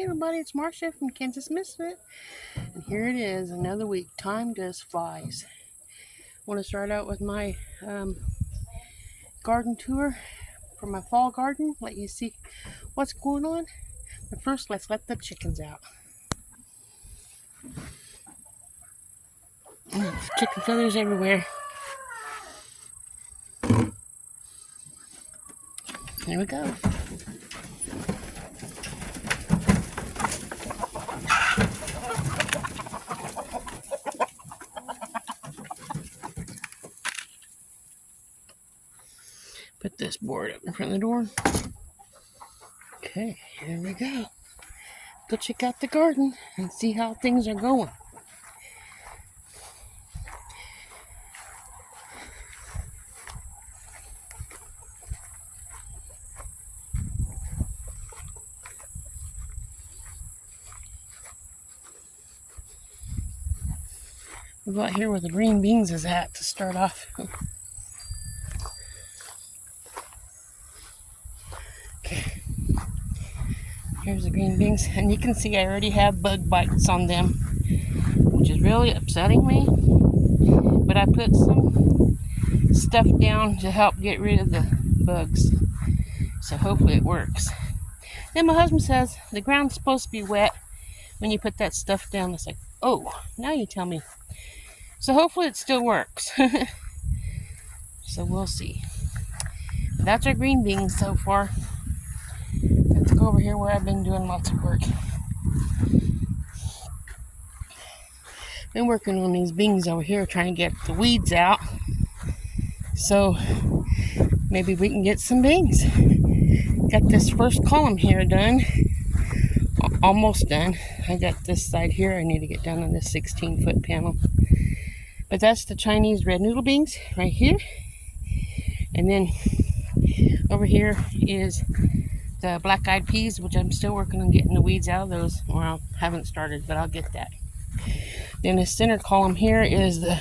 Hey everybody, it's Marcia from Kansas Misfit, and here it is, another week. Time just flies. I want to start out with my garden tour for my fall garden, let you see what's going on. But first, let's let the chickens out. Chicken feathers everywhere. There we go. Put this board up in front of the door. Okay, here we go. Go check out the garden and see how things are going. We're about here where the green beans is at to start off. Okay. Here's the green beans, and you can see I already have bug bites on them, which is really upsetting me. But I put some stuff down to help get rid of the bugs, so hopefully it works. Then my husband says the ground's supposed to be wet when you put that stuff down. It's like, oh, now you tell me. So hopefully it still works. So we'll see. That's our green beans so far. Let's go over here where I've been doing lots of work. Been working on these beans over here, trying to get the weeds out. So maybe we can get some beans. Got this first column here done. Almost done. I got this side here. I need to get done on this 16-foot panel. But that's the Chinese red noodle beans right here. And then over here is the black-eyed peas, which I'm still working on getting the weeds out of those. Well, I haven't started, but I'll get that. Then the center column here is the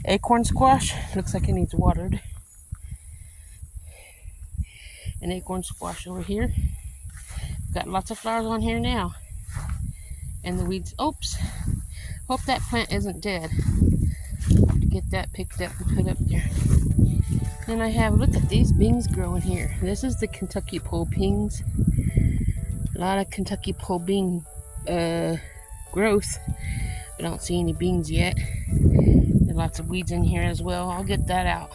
acorn squash. Looks like it needs watered. An acorn squash over here. Got lots of flowers on here now. And the weeds, oops. Hope that plant isn't dead. Get that picked up and put up there. Then I have, look at these beans growing here. This is the Kentucky pole beans. A lot of Kentucky pole bean growth. I don't see any beans yet. There's lots of weeds in here as well. I'll get that out.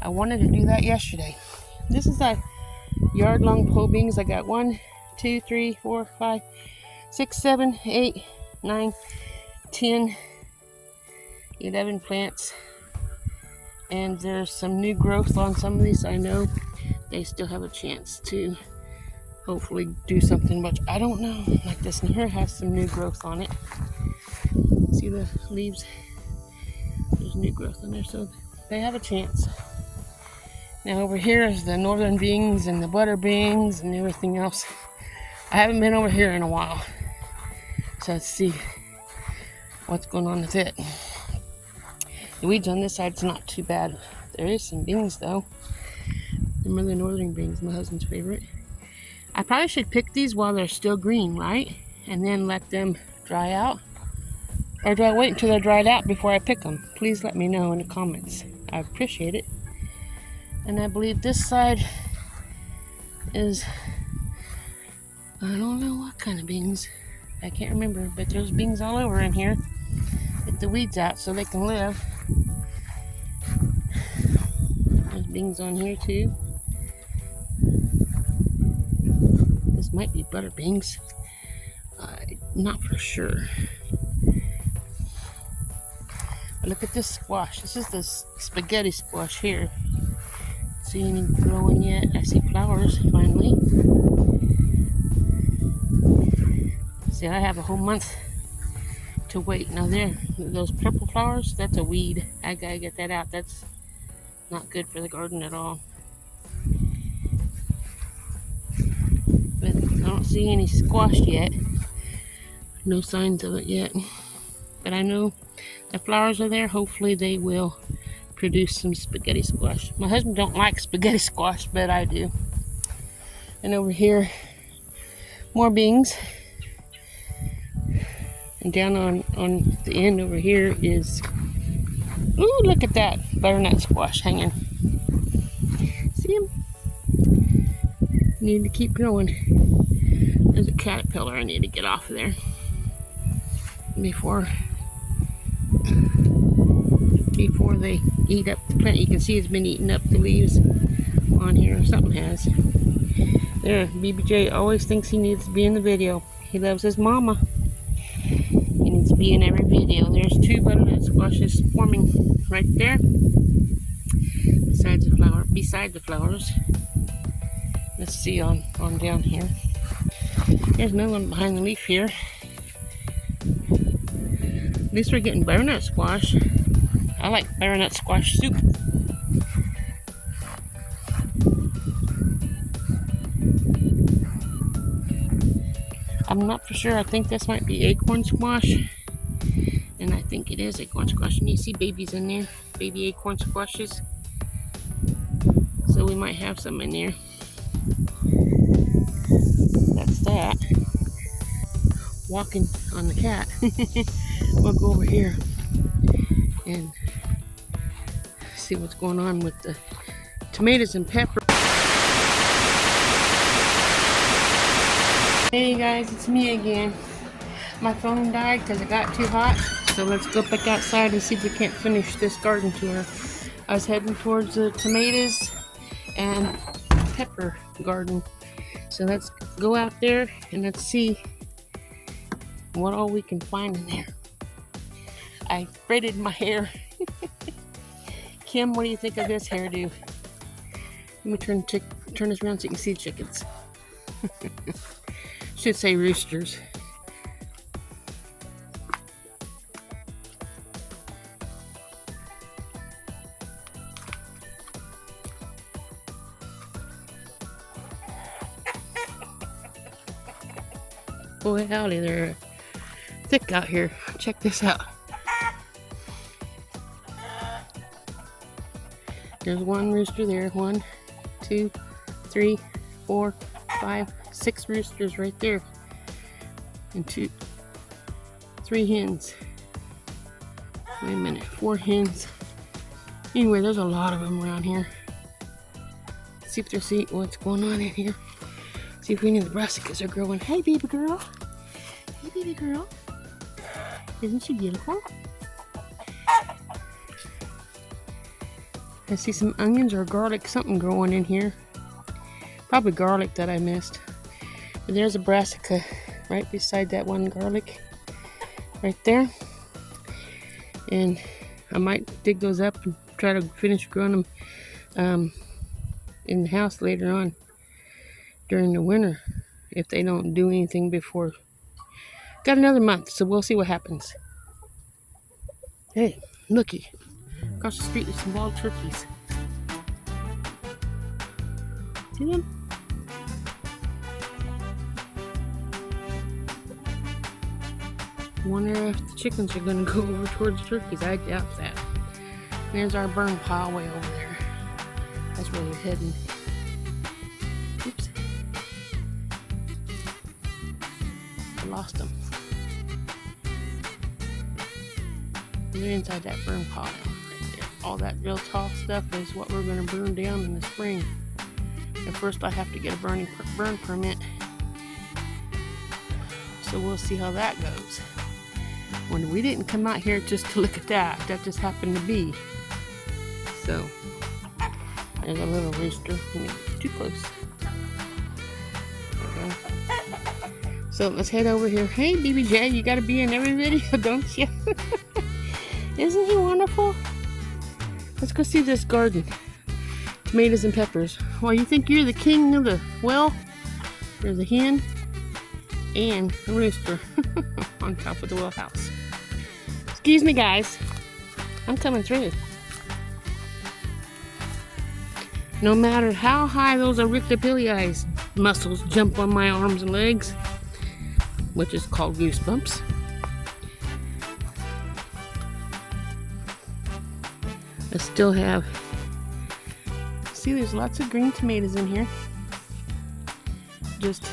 I wanted to do that yesterday. This is a yard long pole beans. I got 1, 2, 3, 4, 5, 6, 7, 8, 9, 10, 11 plants. And there's some new growth on some of these. I know they still have a chance to hopefully do something, but I don't know. Like this one here has some new growth on it. See the leaves? There's new growth on there, so they have a chance. Now over here is the northern beans and the butter beans and everything else. I haven't been over here in a while, so let's see what's going on with it. The weeds on this side's not too bad. There is some beans though. Them are the northern beans, my husband's favorite. I probably should pick these while they're still green, right? And then let them dry out. Or do I wait until they're dried out before I pick them? Please let me know in the comments. I appreciate it. And I believe this side is, I don't know what kind of beans. I can't remember, but there's beans all over in here. Get the weeds out so they can live. There's beans on here too. This might be butter beans. Not for sure. But look at this squash. This is the spaghetti squash here. See any growing yet? I see flowers finally. See, I have a whole month to wait. Now there, those purple flowers, that's a weed. I gotta get that out. That's not good for the garden at all. But I don't see any squash yet. No signs of it yet. But I know the flowers are there. Hopefully they will produce some spaghetti squash. My husband don't like spaghetti squash, but I do. And over here, more beans. And down on the end over here is, ooh, look at that butternut squash hanging. See him? Need to keep going. There's a caterpillar I need to get off of there before they eat up the plant. You can see it's been eating up the leaves on here. Something has. There, BBJ always thinks he needs to be in the video. He loves his mama. He needs to be in every video. There's 2 butternut squashes forming right there beside the flowers. Let's see on down here. There's another one behind the leaf here. At least we're getting butternut squash. I like butternut squash soup. I'm not for sure. I think this might be acorn squash. And I think it is acorn squash. And you see babies in there. Baby acorn squashes. So we might have some in there. That's that. Walking on the cat. We'll go over here and see what's going on with the tomatoes and pepper. Hey guys, it's me again. My phone died because it got too hot. So let's go back outside and see if we can't finish this garden tour. I was heading towards the tomatoes and pepper garden. So let's go out there and let's see what all we can find in there. I braided my hair. Kim, what do you think of this hairdo? Let me turn this around so you can see chickens. Should say roosters. Boy, howdy, they're thick out here. Check this out. There's one rooster there. 1, 2, 3, 4, 5, 6 roosters right there. And 2, 3 hens. Wait a minute, 4 hens. Anyway, there's a lot of them around here. Let's see if they're seeing what's going on in here. See if any of the brassicas are growing. Hey, baby girl. Hey, baby girl. Isn't she beautiful? I see some onions or garlic, something growing in here. Probably garlic that I missed. But there's a brassica right beside that one garlic. Right there. And I might dig those up and try to finish growing them in the house later on during the winter if they don't do anything before. Got another month, so we'll see what happens. Hey, looky. Across the street there's some wild turkeys. See them? Wonder if the chickens are going to go over towards the turkeys. I doubt that. There's our burn pile way over there. That's where we're heading. Oops. I lost them. They're inside that burn pile right there. All that real tall stuff is what we're going to burn down in the spring. And first I have to get a burn permit. So we'll see how that goes. When we didn't come out here just to look at that. That just happened to be. So there's a little rooster. Too close. There we go. So let's head over here. Hey, BBJ, you gotta be in every video, don't you? Isn't he wonderful? Let's go see this garden. Tomatoes and peppers. Well, you think you're the king of the well? There's a hen and a rooster on top of the well house. Excuse me, guys. I'm coming through. No matter how high those arictopili muscles jump on my arms and legs, which is called goosebumps, I still have. See, there's lots of green tomatoes in here. Just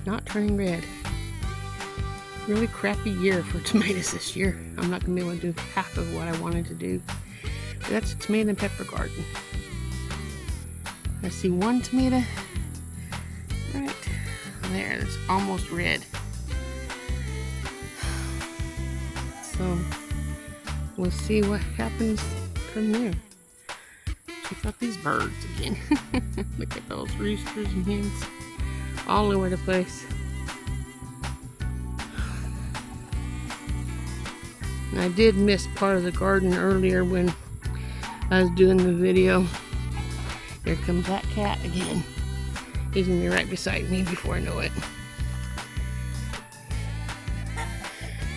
not turning red. Really crappy year for tomatoes this year. I'm not gonna be able to do half of what I wanted to do. But that's a tomato and pepper garden. I see one tomato right there that's almost red. So we'll see what happens from there. Check out these birds again. Look at those roosters and hens all over the place. And I did miss part of the garden earlier when I was doing the video. Here comes that cat again. He's gonna be right beside me before I know it.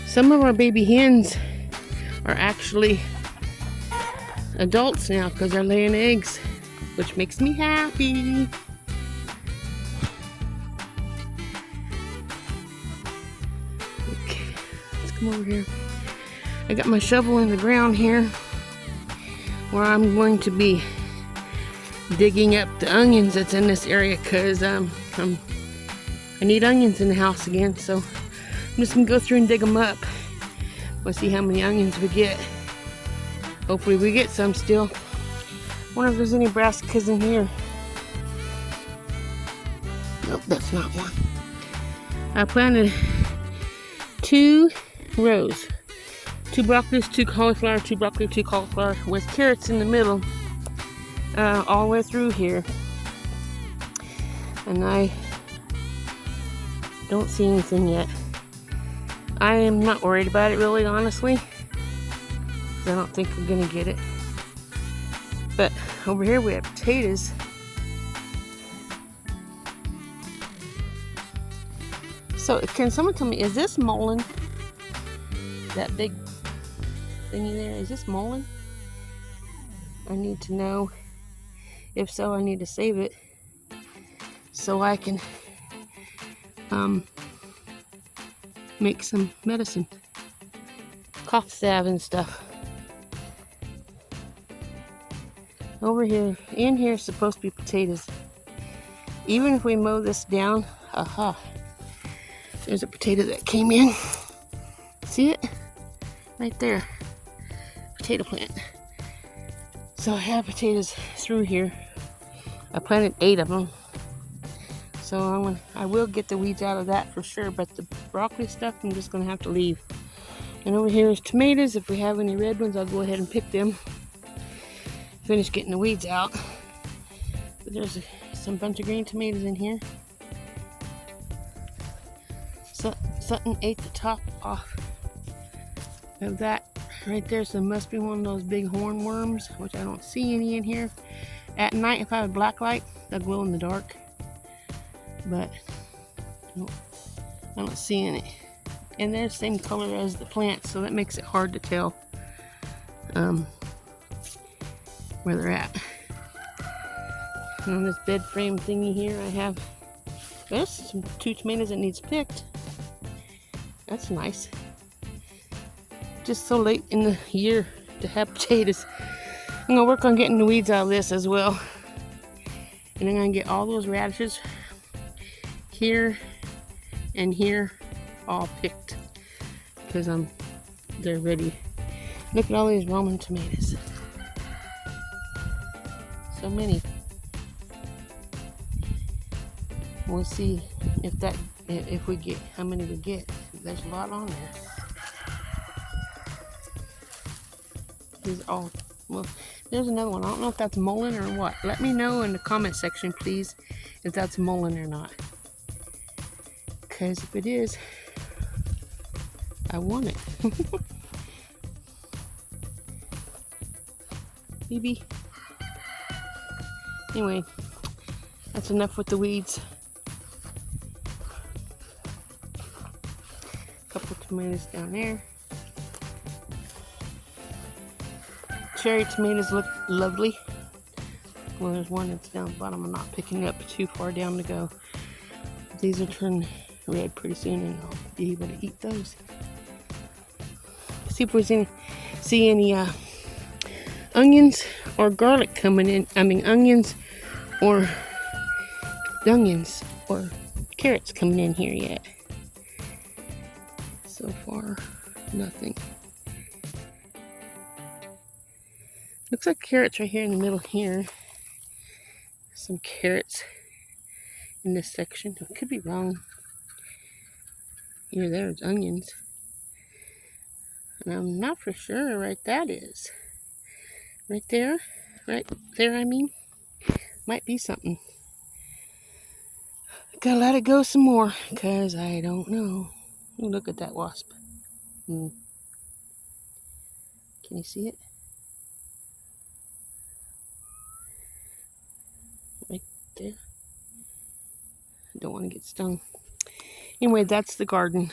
Some of our baby hens are actually adults now because they're laying eggs, which makes me happy. Okay, let's come over here. I got my shovel in the ground here where I'm going to be digging up the onions that's in this area because I need onions in the house again, so I'm just gonna go through and dig them up. We'll see how many onions we get. Hopefully we get some still. Wonder if there's any brassicas in here. Nope, that's not one. I planted 2 rows. 2 broccolis, 2 cauliflower, 2 broccoli, 2 cauliflower with carrots in the middle. All the way through here. And I don't see anything yet. I am not worried about it really, honestly. I don't think we're gonna get it. But over here we have potatoes. So can someone tell me, is this mullein? That big thingy there, is this mullein? I need to know. If so, I need to save it so I can make some medicine, cough salve and stuff. Over here, in here is supposed to be potatoes. Even if we mow this down, aha, there's a potato that came in. See it? Right there, potato plant. So I have potatoes through here. I planted 8 of them. So I will get the weeds out of that for sure, but the broccoli stuff I'm just gonna have to leave. And over here is tomatoes. If we have any red ones, I'll go ahead and pick them. Finish getting the weeds out. But there's some bunch of green tomatoes in here. So Sutton ate the top off of that right there, so it must be one of those big hornworms, which I don't see any in here. At night, if I have a black light, they'll glow in the dark. But I don't see any. And they're the same color as the plants, so that makes it hard to tell where they're at. And on this bed frame thingy here, there's 2 tomatoes that needs picked. That's nice. Just so late in the year to have potatoes. I'm gonna work on getting the weeds out of this as well. And I'm gonna get all those radishes here and here all picked because they're ready. Look at all these Roman tomatoes. So many. We'll see if we get how many we get. There's a lot on there. These all, well, there's another one. I don't know if that's mullein or what. Let me know in the comment section, please, if that's mullein or not. Because if it is, I want it. Maybe. Anyway, that's enough with the weeds. Couple tomatoes down there. Cherry tomatoes look lovely. Well, there's one that's down the bottom. I'm not picking it up too far down to go. These will turn red pretty soon, and I'll be able to eat those. See if we see any onions or garlic coming in. I mean onions or carrots coming in here yet. So far, nothing. Looks like carrots right here in the middle here. Some carrots in this section. I could be wrong. Here, there's onions. And I'm not for sure right that is. Right there, I mean. Might be something. Gotta let it go some more, because I don't know. Look at that wasp. Can you see it? Right there. I don't want to get stung. Anyway, that's the garden.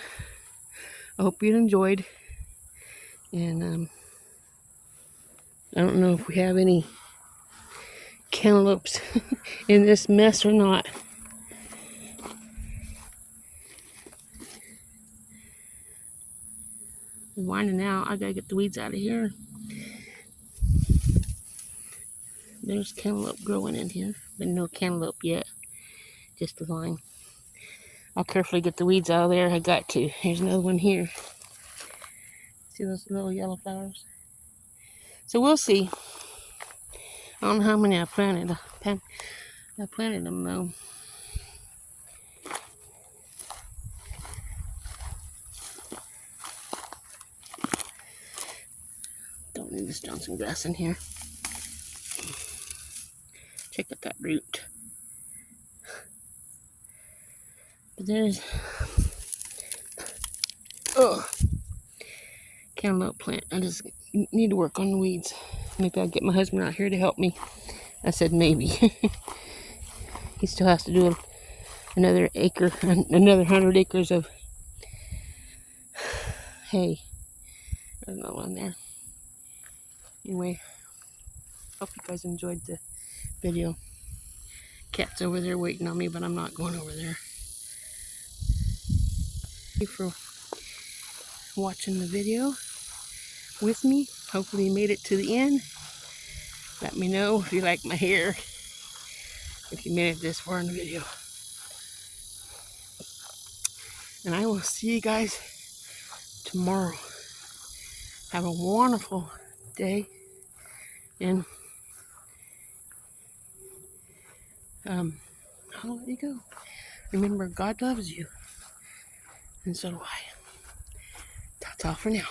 I hope you enjoyed. And I don't know if we have any cantaloupes in this mess or not. I'm winding out. I gotta get the weeds out of here. There's cantaloupe growing in here, but no cantaloupe yet. Just a vine. I'll carefully get the weeds out of there. I got to. Here's another one here. See those little yellow flowers? So we'll see. I don't know how many I planted. I planted them though. Don't need this Johnson grass in here. Check out that root. But there's cantaloupe plant. I just need to work on the weeds. Maybe I'll get my husband out here to help me. I said maybe. He still has to do another 100 acres of hay. There's another one there. Anyway, hope you guys enjoyed the video. Cat's over there waiting on me, but I'm not going over there. Thank you for watching the video with me. Hopefully you made it to the end. Let me know if you like my hair, if you made it this far in the video. And I will see you guys tomorrow. Have a wonderful day. And I'll let you go. Remember, God loves you. And so do I. That's all for now.